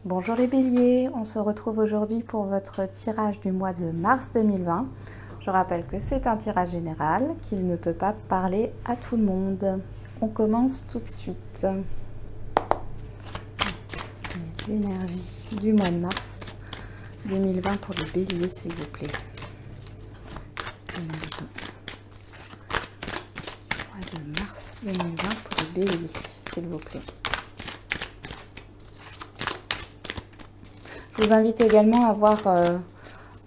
Bonjour les béliers, on se retrouve aujourd'hui pour votre tirage du mois de mars 2020. Je rappelle que c'est un tirage général, qu'il ne peut pas parler à tout le monde. On commence tout de suite. Les énergies du mois de mars 2020 pour les béliers, s'il vous plaît. Les énergies du mois de mars 2020 pour les béliers, s'il vous plaît. Je vous invite également à voir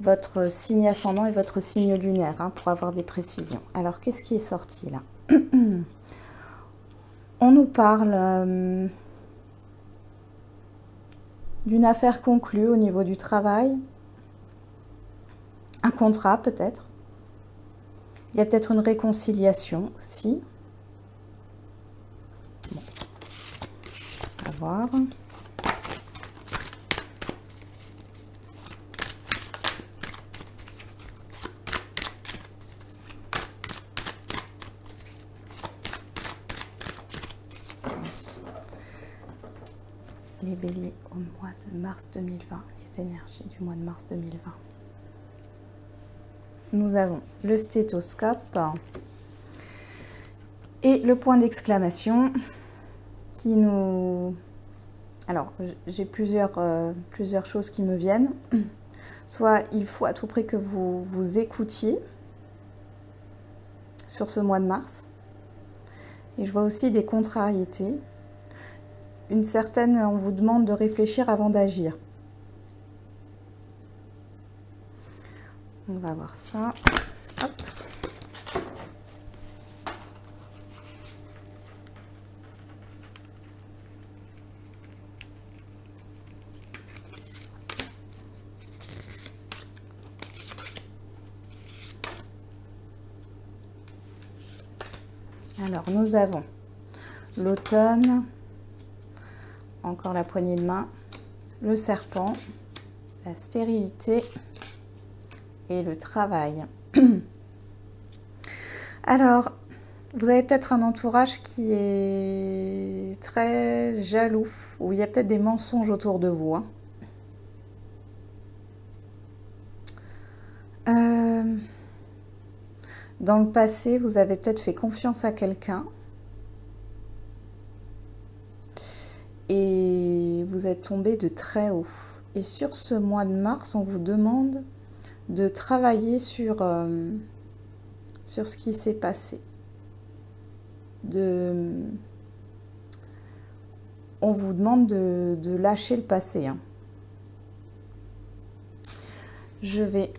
votre signe ascendant et votre signe lunaire pour avoir des précisions. Alors, qu'est-ce qui est sorti là? On nous parle d'une affaire conclue au niveau du travail, un contrat peut-être. Il y a peut-être une réconciliation aussi. Bon. On va voir. Les béliers au mois de mars 2020, les énergies du mois de mars 2020. Nous avons le stéthoscope et le point d'exclamation qui nous... Alors, j'ai plusieurs choses qui me viennent. Soit il faut à tout prix que vous vous écoutiez sur ce mois de mars. Et je vois aussi des contrariétés. Une certaine, on vous demande de réfléchir avant d'agir. On va voir ça. Hop. Alors, nous avons l'automne. Encore la poignée de main, le serpent, la stérilité et le travail. Alors, vous avez peut-être un entourage qui est très jaloux, où il y a peut-être des mensonges autour de vous. Dans le passé, vous avez peut-être fait confiance à quelqu'un. Et vous êtes tombé de très haut. Et sur ce mois de mars, on vous demande de travailler sur ce qui s'est passé. On vous demande de lâcher le passé. Je vais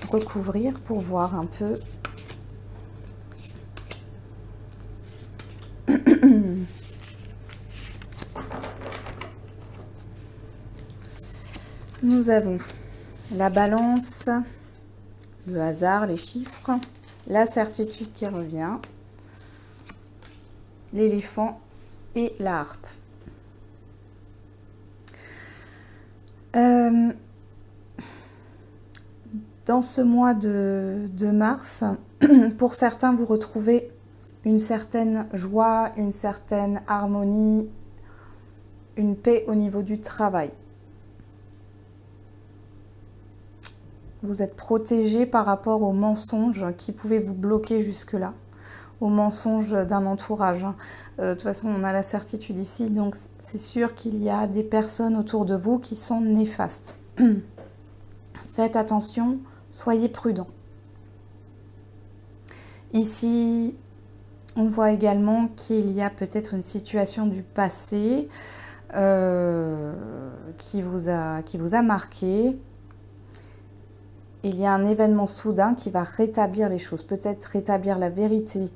recouvrir pour voir un peu. Nous avons la balance, le hasard, les chiffres, la certitude qui revient, l'éléphant et la harpe. Dans ce mois de mars, pour certains, vous retrouvez une certaine joie, une certaine harmonie, une paix au niveau du travail. Vous êtes protégé par rapport aux mensonges qui pouvaient vous bloquer jusque-là, aux mensonges d'un entourage. De toute façon, on a la certitude ici, donc c'est sûr qu'il y a des personnes autour de vous qui sont néfastes. Faites attention, soyez prudents. Ici, on voit également qu'il y a peut-être une situation du passé qui vous a marqué. Il y a un événement soudain qui va rétablir les choses, peut-être rétablir la vérité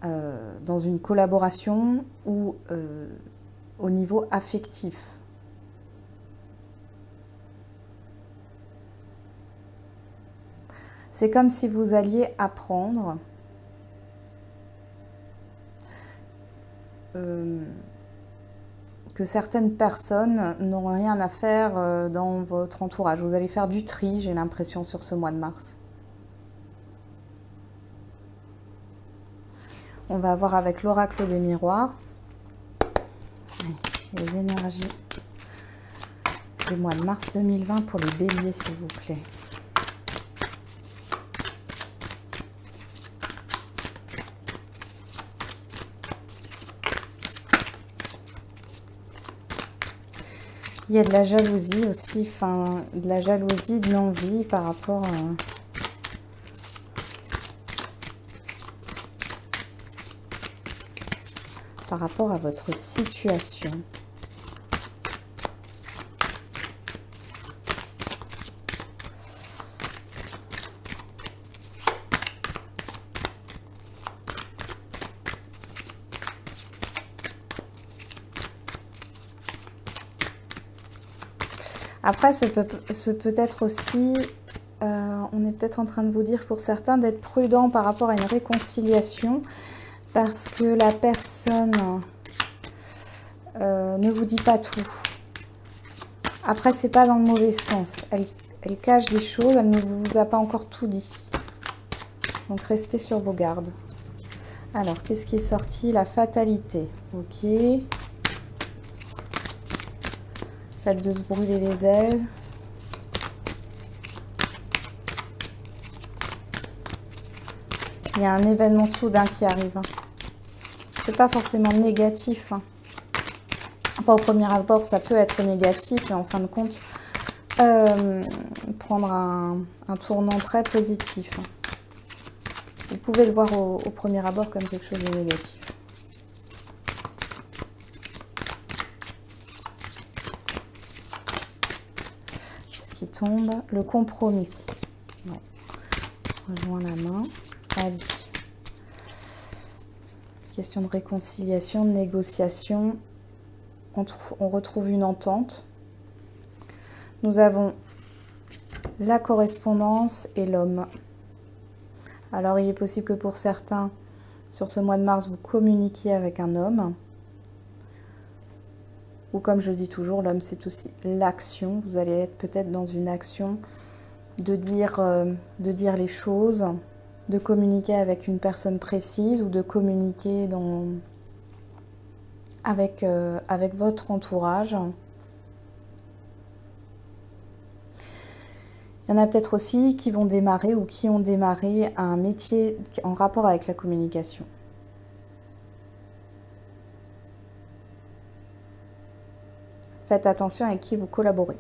dans une collaboration ou au niveau affectif. C'est comme si vous alliez apprendre que certaines personnes n'auront rien à faire dans votre entourage. Vous allez faire du tri, j'ai l'impression, sur ce mois de mars. On va voir avec l'oracle des miroirs. Les énergies du mois de mars 2020 pour les béliers, s'il vous plaît. Il y a de la jalousie aussi, enfin, de la jalousie, de l'envie par rapport à votre situation. Après, ce peut être aussi, on est peut-être en train de vous dire pour certains d'être prudent par rapport à une réconciliation parce que la personne ne vous dit pas tout. Après, c'est pas dans le mauvais sens. Elle cache des choses, elle ne vous a pas encore tout dit. Donc, restez sur vos gardes. Alors, qu'est-ce qui est sorti? La fatalité. Ok. Fait de se brûler les ailes. Il y a un événement soudain qui arrive. C'est pas forcément négatif. Enfin, au premier abord, ça peut être négatif, et en fin de compte, prendre un tournant très positif. Vous pouvez le voir au premier abord comme quelque chose de négatif. Qu'est-ce qui tombe? Le compromis. Ouais. Rejoins la main. Allez. Question de réconciliation, de négociation. On retrouve une entente. Nous avons la correspondance et l'homme. Alors, il est possible que pour certains, sur ce mois de mars, vous communiquiez avec un homme. Ou comme je dis toujours, l'homme, c'est aussi l'action. Vous allez être peut-être dans une action de dire les choses, de communiquer avec une personne précise ou de communiquer avec votre entourage. Il y en a peut-être aussi qui vont démarrer ou qui ont démarré un métier en rapport avec la communication. Faites attention avec qui vous collaborez.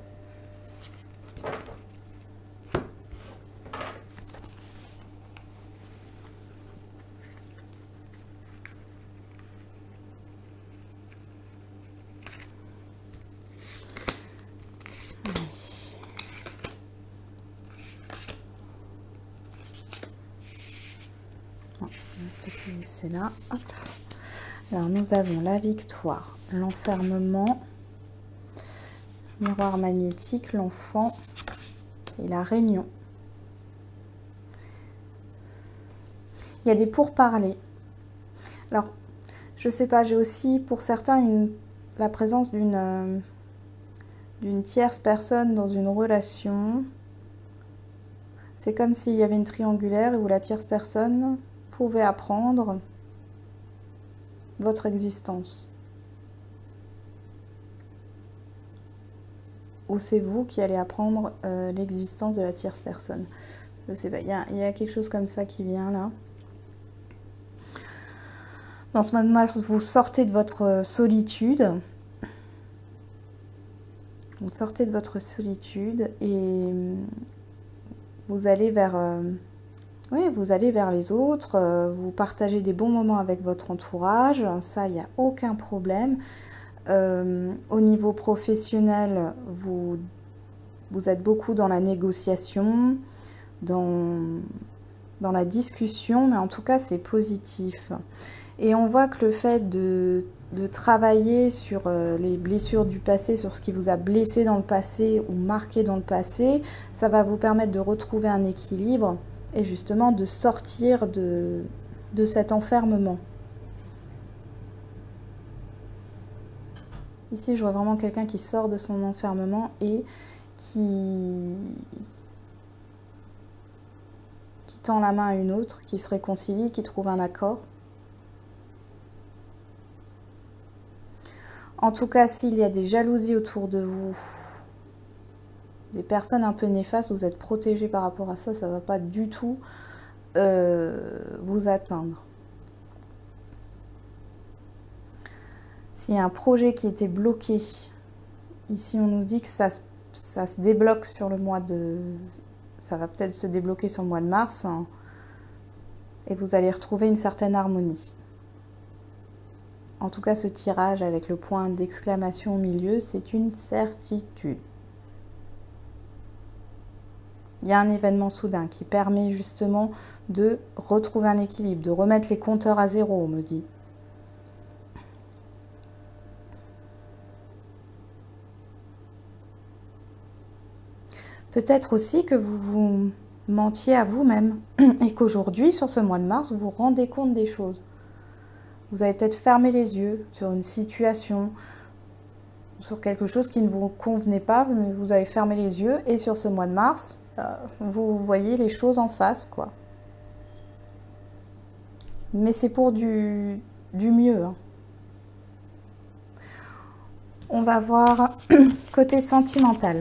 C'est là. Hop. Alors nous avons la victoire, l'enfermement, miroir magnétique, l'enfant et la réunion. Il y a des pourparlers. Alors, je sais pas, j'ai aussi pour certains la présence d'une tierce personne dans une relation. C'est comme s'il y avait une triangulaire où la tierce personne pouvait apprendre votre existence. Ou c'est vous qui allez apprendre l'existence de la tierce personne. Je sais pas, il y a quelque chose comme ça qui vient là. Dans ce mois de mars, vous sortez de votre solitude. Vous sortez de votre solitude et vous allez vers... vous allez vers les autres, vous partagez des bons moments avec votre entourage, ça, il n'y a aucun problème. Au niveau professionnel, vous êtes beaucoup dans la négociation, dans la discussion, mais en tout cas, c'est positif. Et on voit que le fait de travailler sur les blessures du passé, sur ce qui vous a blessé dans le passé ou marqué dans le passé, ça va vous permettre de retrouver un équilibre et justement de sortir de cet enfermement. Ici, je vois vraiment quelqu'un qui sort de son enfermement et qui tend la main à une autre, qui se réconcilie, qui trouve un accord. En tout cas, s'il y a des jalousies autour de vous, des personnes un peu néfastes, vous êtes protégé par rapport à ça, ça ne va pas du tout vous atteindre. S'il y a un projet qui était bloqué, ici on nous dit que ça se débloque sur le mois de... Ça va peut-être se débloquer sur le mois de mars, hein, et vous allez retrouver une certaine harmonie. En tout cas, ce tirage avec le point d'exclamation au milieu, c'est une certitude. Il y a un événement soudain qui permet justement de retrouver un équilibre, de remettre les compteurs à zéro, on me dit. Peut-être aussi que vous vous mentiez à vous-même et qu'aujourd'hui, sur ce mois de mars, vous vous rendez compte des choses. Vous avez peut-être fermé les yeux sur une situation, sur quelque chose qui ne vous convenait pas, mais vous avez fermé les yeux et sur ce mois de mars, vous voyez les choses en face, quoi. Mais c'est pour du mieux, hein. On va voir côté sentimental.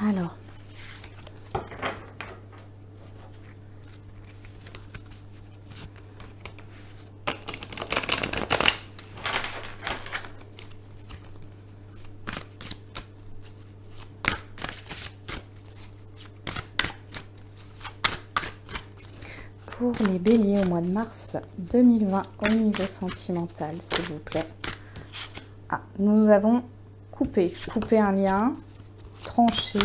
Alors, pour les béliers au mois de mars 2020 au niveau sentimental, s'il vous plaît. Ah, nous avons coupé un lien, trancher,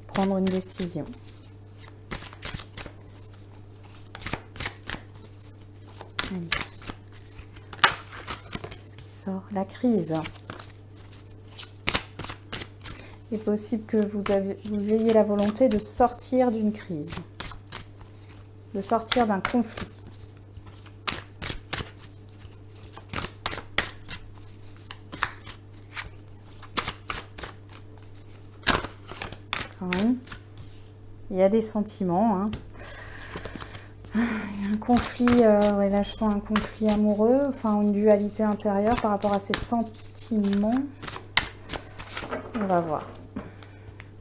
prendre une décision. Allez. Qu'est-ce qui sort? La crise. Il est possible que vous ayez la volonté de sortir d'une crise, de sortir d'un conflit. Il y a des sentiments, hein. Il y a un conflit, ouais, là je sens un conflit amoureux, enfin une dualité intérieure par rapport à ces sentiments. On va voir.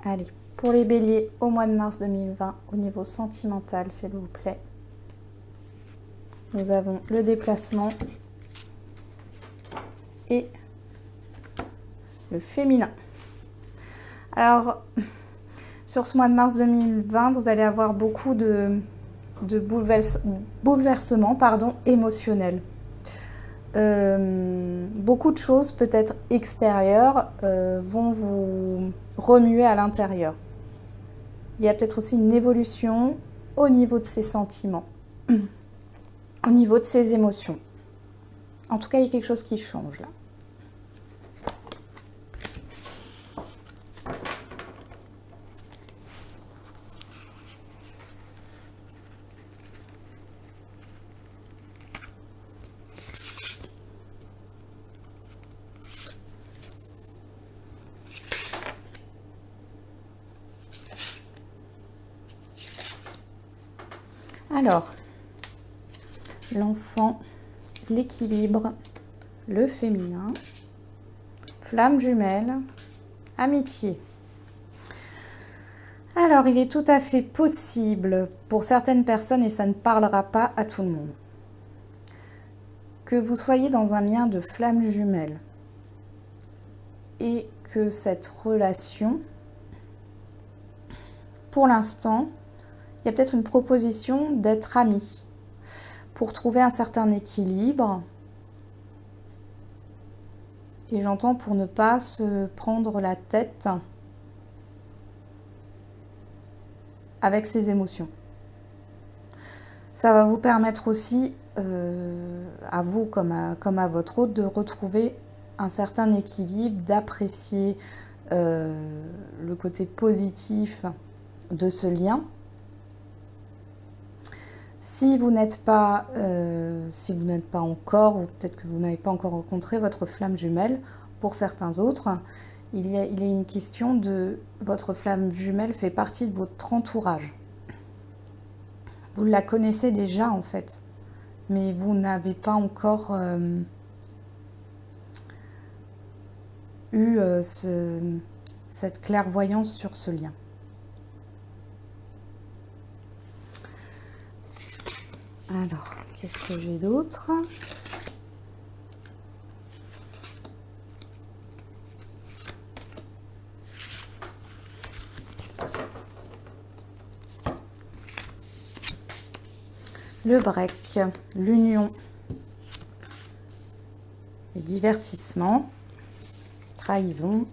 Allez, pour les béliers au mois de mars 2020, au niveau sentimental, s'il vous plaît. Nous avons le déplacement et le féminin. Alors, sur ce mois de mars 2020, vous allez avoir beaucoup de bouleversements émotionnels. Beaucoup de choses, peut-être extérieures, vont vous remuer à l'intérieur. Il y a peut-être aussi une évolution au niveau de ces sentiments, au niveau de ces émotions. En tout cas, il y a quelque chose qui change là. Alors, l'enfant, l'équilibre, le féminin, flamme jumelle, amitié. Alors, il est tout à fait possible pour certaines personnes, et ça ne parlera pas à tout le monde, que vous soyez dans un lien de flamme jumelle et que cette relation, pour l'instant, il y a peut-être une proposition d'être amis pour trouver un certain équilibre. Et j'entends pour ne pas se prendre la tête avec ses émotions. Ça va vous permettre aussi, à vous comme à votre hôte, de retrouver un certain équilibre, d'apprécier le côté positif de ce lien. Si vous n'êtes pas encore, ou peut-être que vous n'avez pas encore rencontré votre flamme jumelle, pour certains autres, il y a une question de votre flamme jumelle fait partie de votre entourage. Vous la connaissez déjà en fait, mais vous n'avez pas encore eu cette clairvoyance sur ce lien. Alors, qu'est-ce que j'ai d'autre ? Le break, l'union, les divertissements, trahison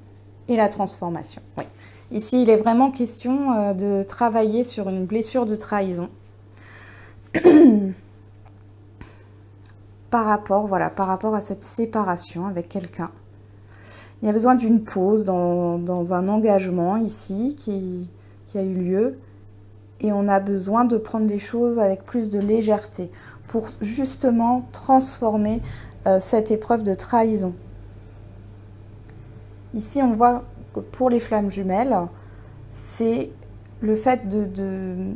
et la transformation. Oui. Ici, il est vraiment question de travailler sur une blessure de trahison. par rapport à cette séparation avec quelqu'un. Il y a besoin d'une pause dans un engagement ici qui a eu lieu. Et on a besoin de prendre les choses avec plus de légèreté pour justement transformer cette épreuve de trahison. Ici, on voit que pour les flammes jumelles, c'est le fait de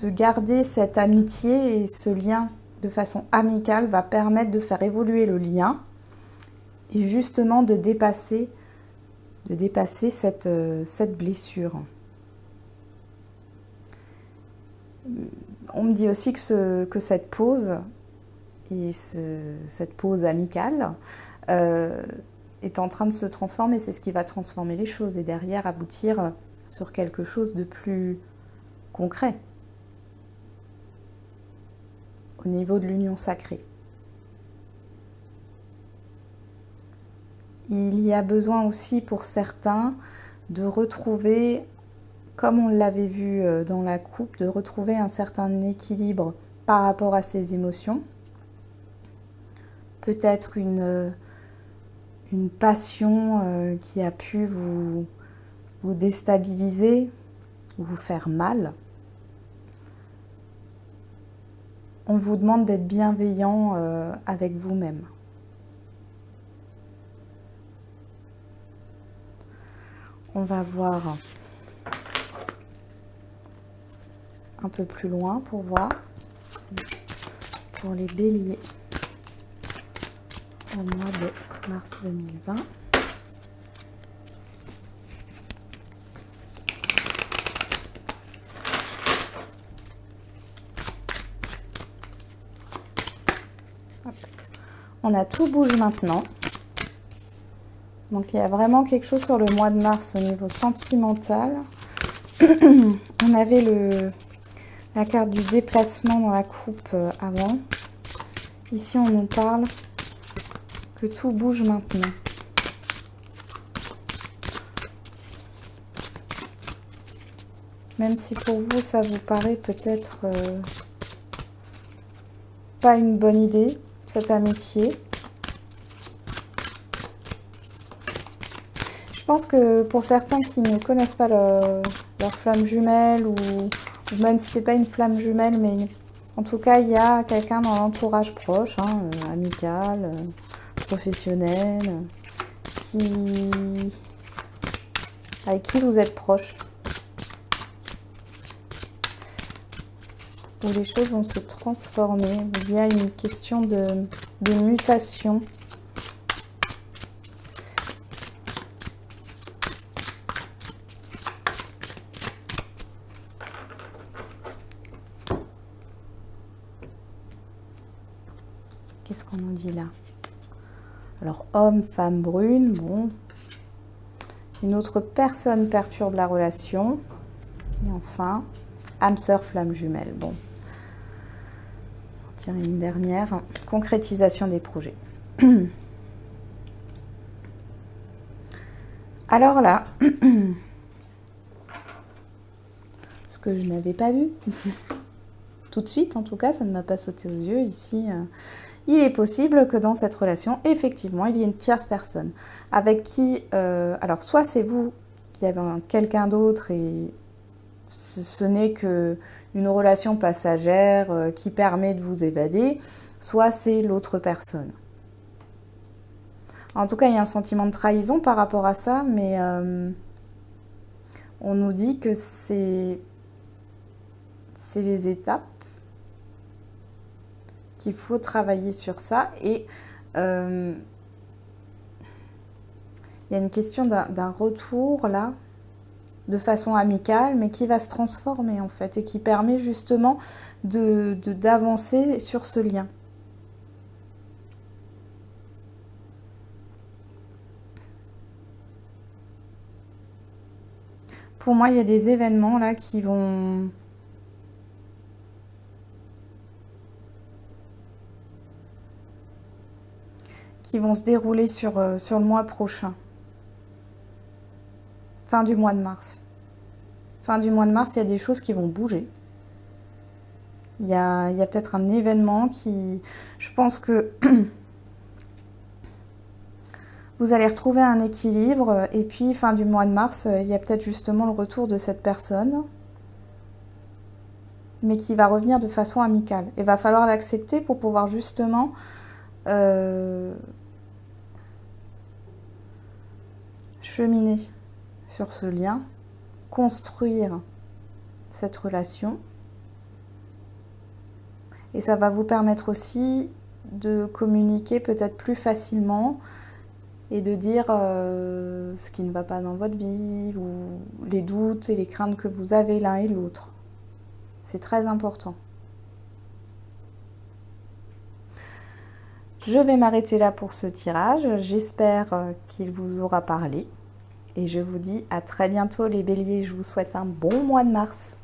garder cette amitié et ce lien de façon amicale va permettre de faire évoluer le lien et justement de dépasser cette blessure. On me dit aussi que cette pause, et cette pause amicale, est en train de se transformer. C'est ce qui va transformer les choses et derrière aboutir sur quelque chose de plus concret au niveau de l'union sacrée. Il y a besoin aussi pour certains de retrouver, comme on l'avait vu dans la coupe, de retrouver un certain équilibre par rapport à ses émotions. Peut-être une passion qui a pu vous déstabiliser ou vous faire mal. On vous demande d'être bienveillant avec vous-même. On va voir un peu plus loin pour voir pour les béliers au mois de mars 2020. Hop. On a tout bouge maintenant. Donc il y a vraiment quelque chose sur le mois de mars au niveau sentimental. On avait la carte du déplacement dans la coupe avant. Ici, on nous parle que tout bouge maintenant. Même si pour vous, ça vous paraît peut-être pas une bonne idée, cette amitié. Je pense que pour certains qui ne connaissent pas leur flamme jumelle, ou même si c'est pas une flamme jumelle, mais en tout cas, il y a quelqu'un dans l'entourage proche, amical, professionnel, avec qui vous êtes proche. Où les choses vont se transformer, où il y a une question de mutation. Qu'est-ce qu'on nous dit là? Alors, homme, femme brune, bon. Une autre personne perturbe la relation. Et enfin, âme sœur, flamme jumelle. Bon. On tire une dernière. Concrétisation des projets. Alors là, ce que je n'avais pas vu tout de suite, en tout cas, ça ne m'a pas sauté aux yeux ici. Il est possible que dans cette relation, effectivement, il y ait une tierce personne avec qui, alors soit c'est vous qui avez quelqu'un d'autre et ce n'est qu'une relation passagère qui permet de vous évader, soit c'est l'autre personne. En tout cas, il y a un sentiment de trahison par rapport à ça, mais on nous dit que c'est c'est les étapes qu'il faut travailler sur ça. Et il y a une question d'un retour là, de façon amicale, mais qui va se transformer en fait, et qui permet justement d'avancer sur ce lien. Pour moi, il y a des événements là qui vont se dérouler sur le mois prochain. Fin du mois de mars. Fin du mois de mars, il y a des choses qui vont bouger. Il y a peut-être un événement qui... Je pense que vous allez retrouver un équilibre. Et puis, fin du mois de mars, il y a peut-être justement le retour de cette personne, mais qui va revenir de façon amicale. Il va falloir l'accepter pour pouvoir justement... cheminer sur ce lien, construire cette relation, et ça va vous permettre aussi de communiquer peut-être plus facilement et de dire ce qui ne va pas dans votre vie ou les doutes et les craintes que vous avez l'un et l'autre. C'est très important. Je vais m'arrêter là pour ce tirage. J'espère qu'il vous aura parlé. Et je vous dis à très bientôt les béliers. Je vous souhaite un bon mois de mars.